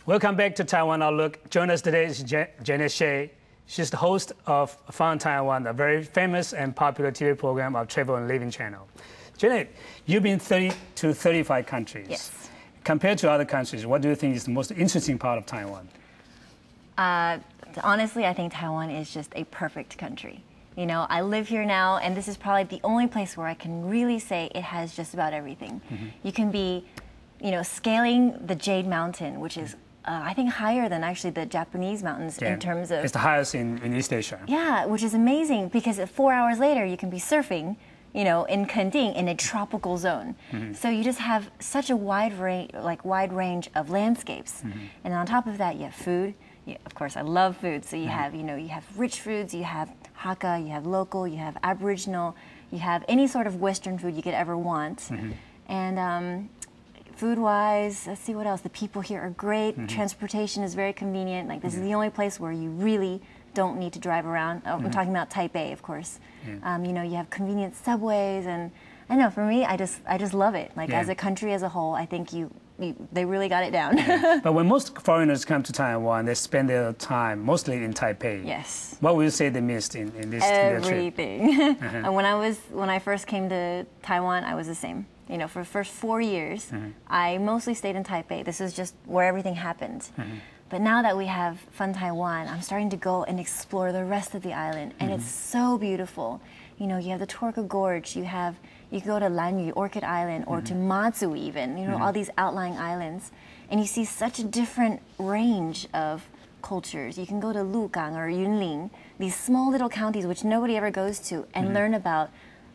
Welcome back to Taiwan Outlook. Join us today is Janet Shea. She's the host of Fun Taiwan, a very famous and popular TV program of Travel and Living channel. Janet, you've been 30 to 35 countries. Yes. Compared to other countries, what do you think is the most interesting part of Taiwan? Honestly, I think Taiwan is just a perfect country. You know, I live here now, and this is probably the only place where I can really say it has just about everything. You can be, you know, scaling the Jade Mountain, which is I think higher than actually the Japanese mountains in terms of... It's the highest in East Asia. Yeah, which is amazing because 4 hours later you can be surfing, you know, in Kending in a tropical zone. So you just have such a wide range of landscapes. And on top of that, you have food. Of course, I love food. So you have, you know, you have rich foods, you have Hakka, you have local, you have Aboriginal, you have any sort of Western food you could ever want. And food-wise, let's see what else. The people here are great. Transportation is very convenient. Like this is the only place where you really don't need to drive around. I'm talking about Taipei, of course. You know, you have convenient subways, and I know for me, I just love it. Like as a country as a whole, I think they really got it down. But when most foreigners come to Taiwan, they spend their time mostly in Taipei. Yes. What would you say they missed in this everything? And when I first came to Taiwan, I was the same. You know, for the first 4 years, I mostly stayed in Taipei. This is just where everything happened. But now that we have Fun Taiwan, I'm starting to go and explore the rest of the island, and it's so beautiful. You know, you have the Torka Gorge, you can go to Lanyu, Orchid Island, or to Matsu even, you know, all these outlying islands. And you see such a different range of cultures. You can go to Lugang or Yunlin, these small little counties which nobody ever goes to, and learn about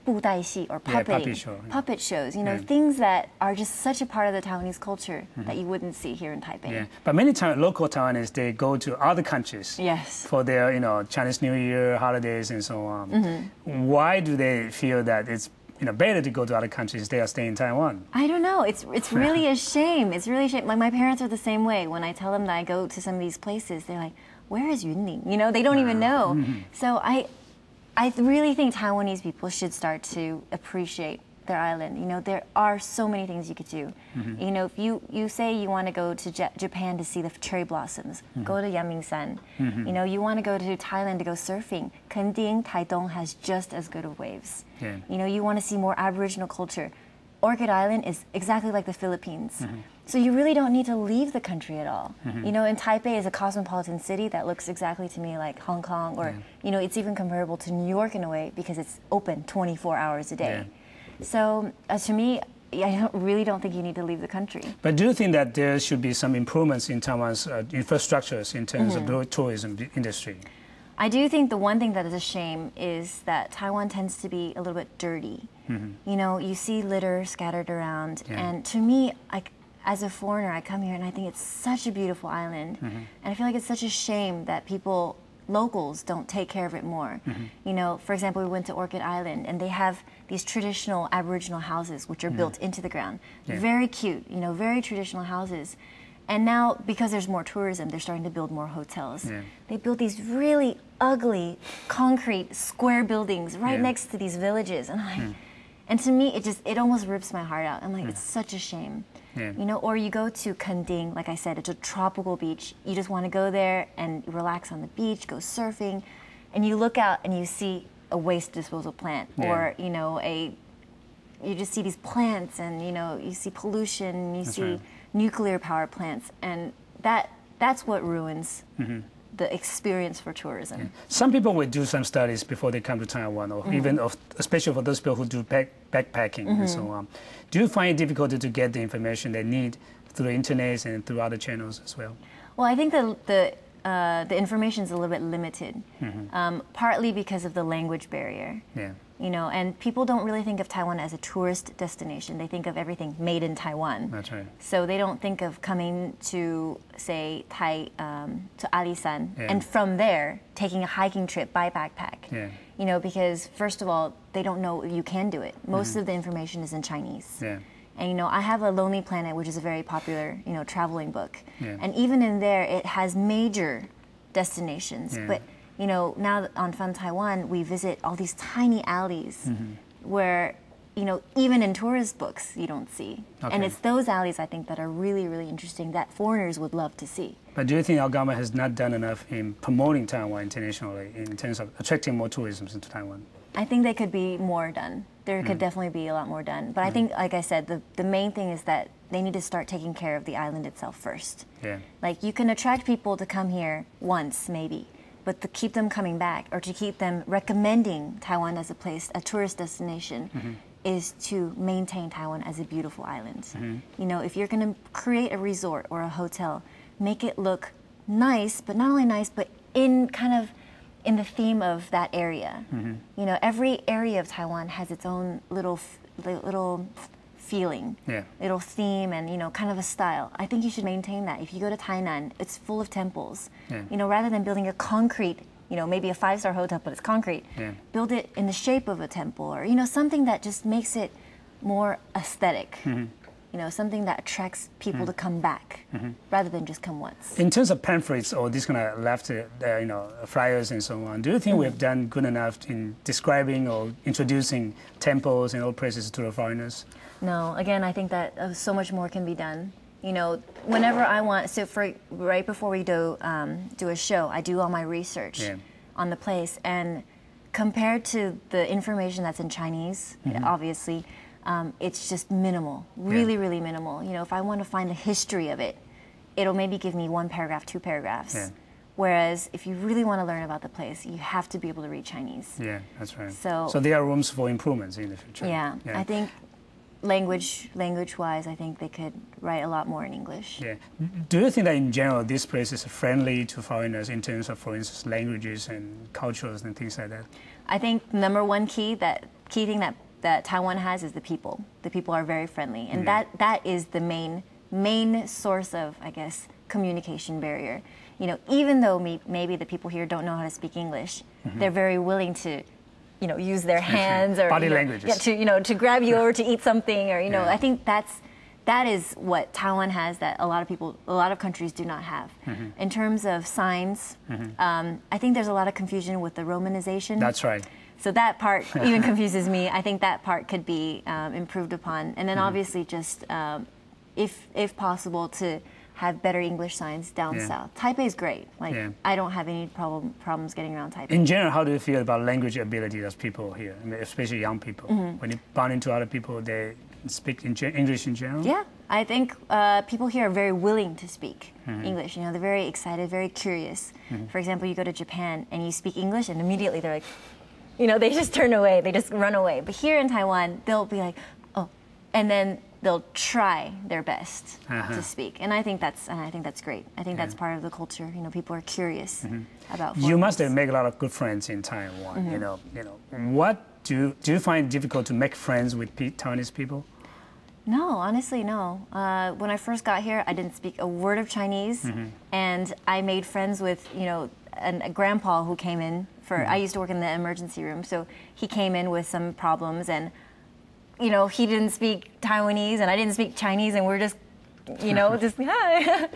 布袋戏 or puppet shows, you know, things that are just such a part of the Taiwanese culture that you wouldn't see here in Taipei. But many local Taiwanese, they go to other countries for their, you know, Chinese New Year, holidays, and so on. Why do they feel that it's, you know, better to go to other countries instead of staying in Taiwan? I don't know. It's really a shame. It's really a shame. Like my parents are the same way. When I tell them that I go to some of these places, they're like, "Where is Yunlin?" You know, they don't even know. So I really think Taiwanese people should start to appreciate their island. You know, there are so many things you could do. You know, if you say you want to go to Japan to see the cherry blossoms, go to Yangmingshan. You know, you want to go to Thailand to go surfing, Kending, Taitung has just as good of waves. You know, you want to see more Aboriginal culture. Orchid Island is exactly like the Philippines. So you really don't need to leave the country at all. You know, and Taipei is a cosmopolitan city that looks exactly to me like Hong Kong, or, you know, it's even comparable to New York in a way because it's open 24 hours a day. So to me, I really don't think you need to leave the country. But do you think that there should be some improvements in Taiwan's infrastructures in terms of the tourism industry? I do think the one thing that is a shame is that Taiwan tends to be a little bit dirty. You know, you see litter scattered around, and to me, as a foreigner, I come here and I think it's such a beautiful island, and I feel like it's such a shame that locals don't take care of it more. You know, for example, we went to Orchid Island, and they have these traditional Aboriginal houses which are built into the ground. Very cute, you know, very traditional houses. And now, because there's more tourism, they're starting to build more hotels. They build these really ugly concrete square buildings right next to these villages, and to me, it almost rips my heart out. I'm like, it's such a shame. You know, or you go to Kending, like I said, it's a tropical beach. You just want to go there and relax on the beach, go surfing, and you look out and you see a waste disposal plant, or, you know, you just see these plants, and, you know, you see pollution, you see nuclear power plants, and that's what ruins the experience for tourism. Some people will do some studies before they come to Taiwan, or even especially for those people who do backpacking and so on. Do you find it difficult to get the information they need through the internet and through other channels as well? Well, I think the information is a little bit limited, partly because of the language barrier. You know, and people don't really think of Taiwan as a tourist destination. They think of everything made in Taiwan. That's right. So they don't think of coming to, say, to Alisan, and from there taking a hiking trip by backpack. You know, because first of all, they don't know you can do it. Most of the information is in Chinese. And, you know, I have a Lonely Planet, which is a very popular, you know, traveling book. And even in there, it has major destinations. But you know, now on Fun Taiwan, we visit all these tiny alleys where even in tourist books, you don't see. Okay. And it's those alleys, I think, that are really, really interesting that foreigners would love to see. But do you think our government has not done enough in promoting Taiwan internationally in terms of attracting more tourism into Taiwan? I think they could be more done. There could definitely be a lot more done. But I think, like I said, the main thing is that they need to start taking care of the island itself first. Yeah. Like, you can attract people to come here once, maybe, but to keep them coming back or to keep them recommending Taiwan as a place, a tourist destination, is to maintain Taiwan as a beautiful island. If you're going to create a resort or a hotel, make it look nice, but not only nice, but in the theme of that area. Every area of Taiwan has its own little feeling, little theme, and kind of a style. I think you should maintain that. If you go to Tainan, it's full of temples. Rather than building a concrete, maybe a 5-star hotel, but it's concrete, build it in the shape of a temple, or something that just makes it more aesthetic. Something that attracts people to come back rather than just come once. In terms of pamphlets or these kind of left, flyers and so on, do you think we have done good enough in describing or introducing temples and all places to the foreigners? No, again, I think that so much more can be done. Whenever I want, right before we do a show, I do all my research on the place, and compared to the information that's in Chinese, obviously, it's just minimal, really, really minimal. If I want to find the history of it, it'll maybe give me 1 paragraph, 2 paragraphs. Whereas if you really want to learn about the place, you have to be able to read Chinese. Yeah, that's right. So there are rooms for improvements in the future. Yeah, I think language-wise, I think they could write a lot more in English. Yeah. Do you think that in general this place is friendly to foreigners in terms of, for instance, languages and cultures and things like that? I think the number one key thing that Taiwan has is the people. The people are very friendly, and that is the main source of, I guess, communication barrier. Even though maybe the people here don't know how to speak English, they're very willing to use their hands or body languages. To grab you over to eat something, or I think that is what Taiwan has that a lot of countries do not have. In terms of signs, I think there's a lot of confusion with the romanization. That's right. So that part even confuses me. I think that part could be improved upon, and then obviously just if possible to have better English signs down south. Taipei is great. I don't have any problems getting around Taipei. In general, how do you feel about language ability of people here, especially young people? When you bump into other people, they speak English in general? Yeah, I think people here are very willing to speak English. They're very excited, very curious. For example, you go to Japan and you speak English, and immediately they're like, they just turn away, they just run away. But here in Taiwan, they'll be like, oh, and then they'll try their best to speak, and I think that's great. I think that's part of the culture. People are curious about. You must have made a lot of good friends in Taiwan. What do you find difficult to make friends with Taiwanese people? No, honestly, no. When I first got here, I didn't speak a word of Chinese, and I made friends with a grandpa who came in for. I used to work in the emergency room, so he came in with some problems, and he didn't speak Taiwanese and I didn't speak Chinese, and we're just, just hi.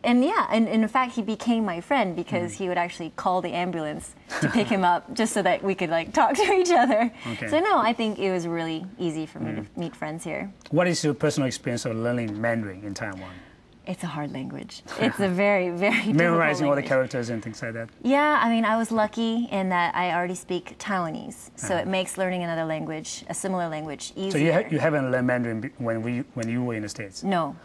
And in fact, he became my friend because he would actually call the ambulance to pick him up just so that we could talk to each other. Okay. So no, I think it was really easy for me to meet friends here. What is your personal experience of learning Mandarin in Taiwan? It's a hard language. It's a very, very difficult Memorizing language. all the characters and things like that? Yeah, I mean, I was lucky in that I already speak Taiwanese, so it makes learning another language, a similar language, easier. So you haven't learned Mandarin when you were in the States? No.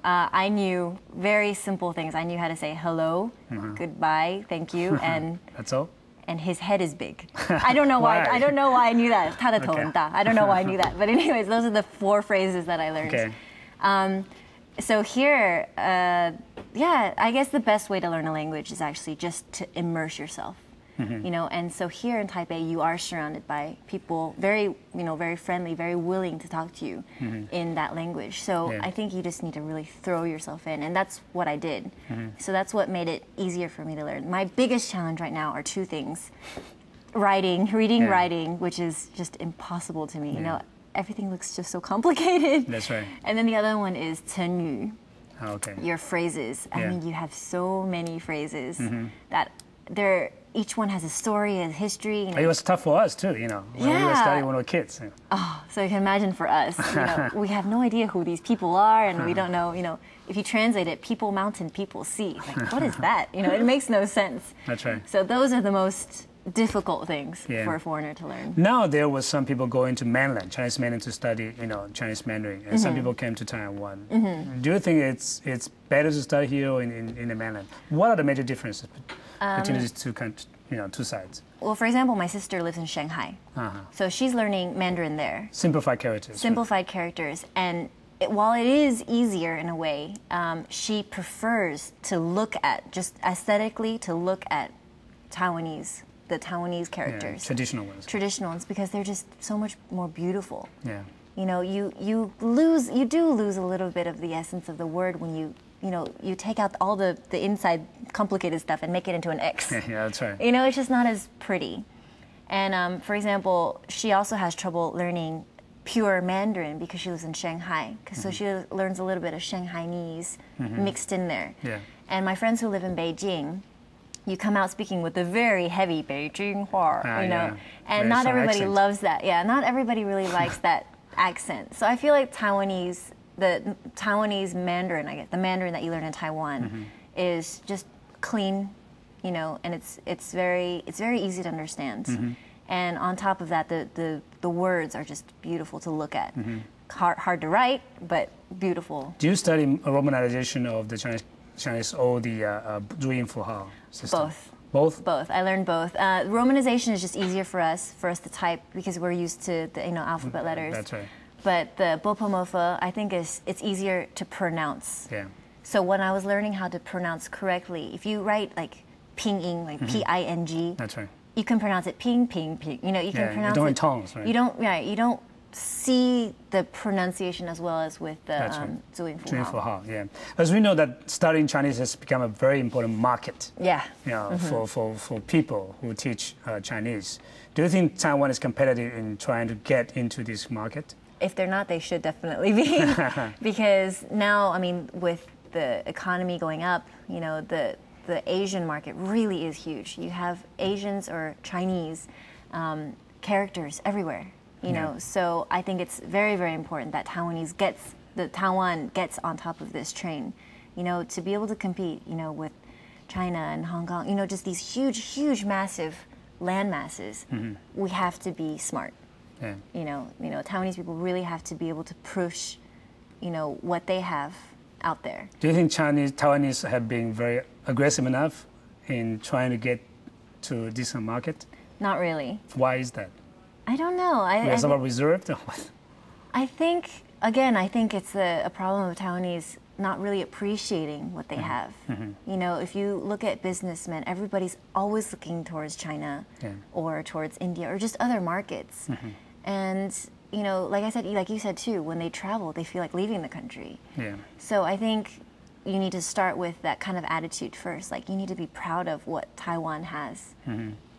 I knew very simple things. I knew how to say hello, goodbye, thank you, and that's all? And his head is big. I don't know why. I don't know why I knew that. 他的头很大. I don't know why I knew that. But anyways, those are the 4 phrases that I learned. Okay. So here, I guess the best way to learn a language is actually just to immerse yourself. And so here in Taipei, you are surrounded by people very friendly, very willing to talk to you in that language. So I think you just need to really throw yourself in, and that's what I did. So that's what made it easier for me to learn. My biggest challenge right now are 2 things: writing, which is just impossible to me. Everything looks just so complicated. That's right. And then the other one is 成语. Okay. Your phrases. I mean, you have so many phrases that they're each one has a story, a history. You know. It was tough for us too, when we were studying when we were kids. Oh, so you can imagine for us, we have no idea who these people are, and we don't know, if you translate it, people mountain, people sea. Like, what is that? It makes no sense. That's right. So those are the most difficult things for a foreigner to learn. Now there was some people going to Chinese mainland to study, Chinese Mandarin, and some people came to Taiwan. Do you think it's better to study here or in the mainland? What are the major differences between these two countries, two sides? Well, for example, my sister lives in Shanghai, so she's learning Mandarin there. Simplified characters. Simplified characters, and while it is easier in a way, she prefers to look at, just aesthetically, to look at the Taiwanese characters. Yeah, traditional ones. Traditional ones, because they're just so much more beautiful. Yeah. You do lose a little bit of the essence of the word when you take out all the inside complicated stuff and make it into an X. Yeah, that's right. It's just not as pretty. And for example, she also has trouble learning pure Mandarin because she lives in Shanghai. So she learns a little bit of Shanghainese mixed in there. Yeah. And my friends who live in Beijing, you come out speaking with a very heavy Beijing Hua, and very not everybody accent. loves that. Yeah, not everybody really likes that accent. So I feel like the Taiwanese Mandarin, I guess, the Mandarin that you learn in Taiwan, is just clean, and it's very easy to understand. And on top of that, the words are just beautiful to look at. Hard to write, but beautiful. Do you study romanization of the Chinese or the Zhuyin Fuhao system? Both. I learned both. Romanization is just easier for us to type because we're used to the alphabet letters. That's right. But the Bopomofa, I think it's easier to pronounce. Yeah. So when I was learning how to pronounce correctly, if you write like Pinyin, like P-I-N-G, that's right. You can pronounce it ping, ping, ping. You can pronounce it. You don't in tongues, right? You don't see the pronunciation as well as with the Zhuyin Fuhao. Yeah. As we know that studying Chinese has become a very important market. Yeah. For people who teach Chinese. Do you think Taiwan is competitive in trying to get into this market? If they're not, they should definitely be. Because now, with the economy going up, the Asian market really is huge. You have Asians or Chinese characters everywhere, So I think it's very, very important that Taiwan gets on top of this train, to be able to compete, with China and Hong Kong, just these huge, massive land masses. We have to be smart. Yeah. Taiwanese people really have to be able to push, what they have out there. Do you think Taiwanese have been very aggressive enough in trying to get to this market? Not really. Why is that? I don't know. We're somewhat reserved? I think it's a problem of Taiwanese not really appreciating what they have. If you look at businessmen, everybody's always looking towards China or towards India or just other markets. And like you said too, when they travel, they feel like leaving the country. Yeah. So I think you need to start with that kind of attitude first. Like, you need to be proud of what Taiwan has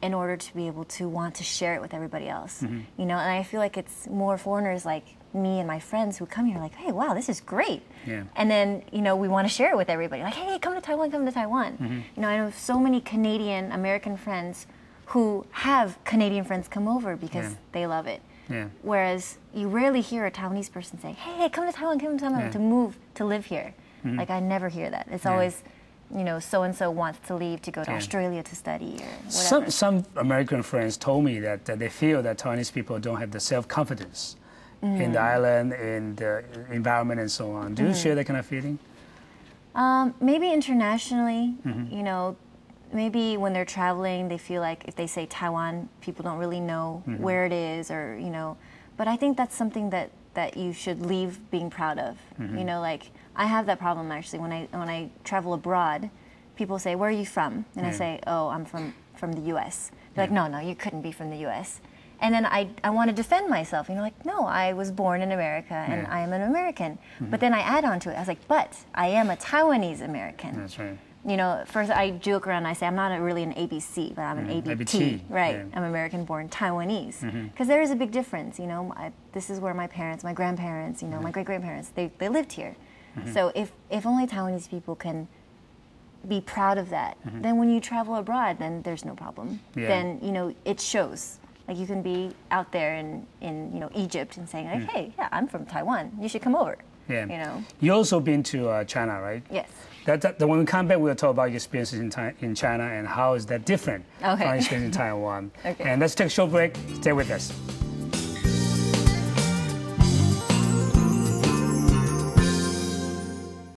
in order to be able to want to share it with everybody else. And I feel like it's more foreigners like me and my friends who come here like, hey, wow, this is great. Yeah. And then, we want to share it with everybody. Like, hey, come to Taiwan, come to Taiwan. I know so many Canadian American friends who have Canadian friends come over because they love it. Yeah. Whereas you rarely hear a Taiwanese person say, hey, come to Taiwan, to move, to live here. Like, I never hear that. It's always, so-and-so wants to leave to go to Australia to study or whatever. Some American friends told me that they feel that Taiwanese people don't have the self-confidence in the island, in the environment and so on. Do you share that kind of feeling? Maybe internationally, maybe when they're traveling, they feel like if they say Taiwan, people don't really know where it is, or But I think that's something that you should leave being proud of. Like, I have that problem actually when I travel abroad. People say, "Where are you from?" And I say, "Oh, I'm from the U.S." They're like, "No, you couldn't be from the U.S." And then I want to defend myself. Like, no, I was born in America and I am an American. But then I add on to it. I was like, but I am a Taiwanese American. That's right. First I joke around and I say I'm not really an ABC, but I'm an ABT, right? I'm American-born Taiwanese. Because there is a big difference, this is where my parents, my grandparents, my great-grandparents, they lived here. So if only Taiwanese people can be proud of that. Then when you travel abroad, then there's no problem. Yeah. Then, you know, it shows. Like you can be out there in you know, Egypt and saying like, hey, yeah, I'm from Taiwan. You should come over. Yeah. You know. You also been to China, right? Yes. When we come back, we'll talk about your experiences in China and how is that different from your experience in Taiwan. Okay. And let's take a short break. Stay with us.